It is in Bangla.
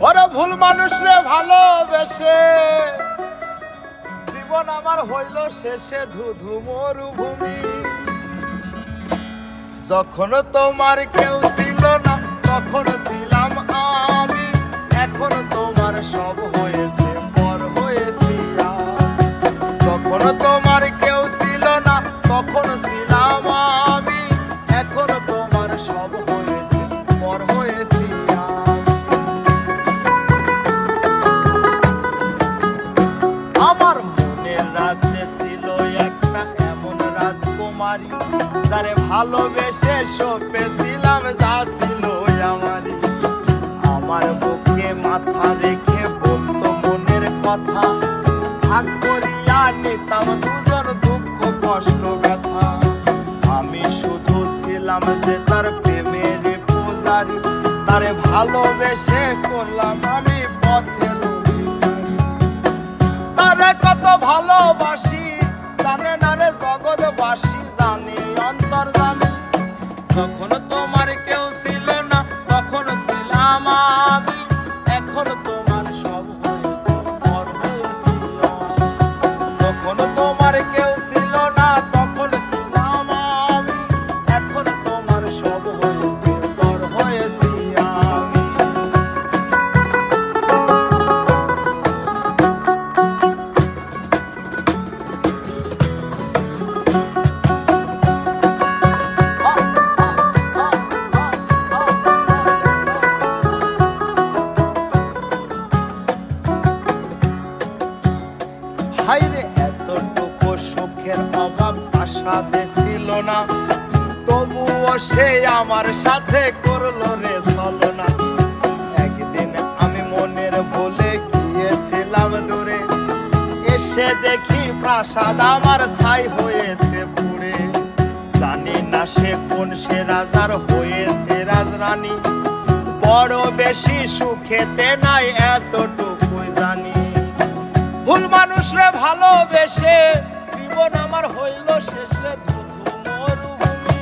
ওরে ভুল মানুষ রে ভালোবেসে জীবন আমার হইল শেষে ধুধু মরুভূমি। যখন তোমার কেউ ছিল না তখন ছিলাম আমি, এখন তোমার সব হয়েছে পর হয়েছি আমি। যখন তোমার কেউ ছিল না তখন ছিলাম আমি, এখন তোমার সব হয়েছে পর হয়েছি আমি। আমার মনের রাজ্যে ছিল একটা এমন রাজকুমারী, যারে ভালোবেসে সপেছিলাম যা ছিল আমারই। আমার বুকে মাথা রেখে বলতো মনের কথা, ভাগ করিয়া নিতাম দুজন দুঃখ কষ্ট ব্যথা। আমি শুধু ছিলাম যে তার প্রেমের পূজারি, তারে ভালোবেসে করলাম আমি পথের অধিকারী। তারে কত ভালোবাসি জানে না রে জগৎবাসী, জানে অন্তর জানে। যখন তোমার কেউ ছিল না তখন ছিলাম আমি, এখন তোমার সব হয়েছে পর হয়েছি আমি। যখন তোমার কেউ ছিল না তখন ছিলাম আমি, এখন তোমার সব হয়েছে পর হয়েছি আমি। হাইরে এতটুকু সুখের অভাব আশাতে ছিল না, তবুও সে আমার সাথে করলো রে ছলনা। একদিন আমি মনের ভুলে গিয়েছিলাম দূরে, এসে দেখি প্রাসাদ আমার ছাই হয়েছে পুড়ে। জানি না সে কোন সে রাজার হয়েছে রাজরানী, বড় বেশি সুখেতে নাই এতটুকুই জানি। ভুল মানুষ রে ভালোবেসে জীবন আমার হইল শেষে ধুধু মরুভূমি।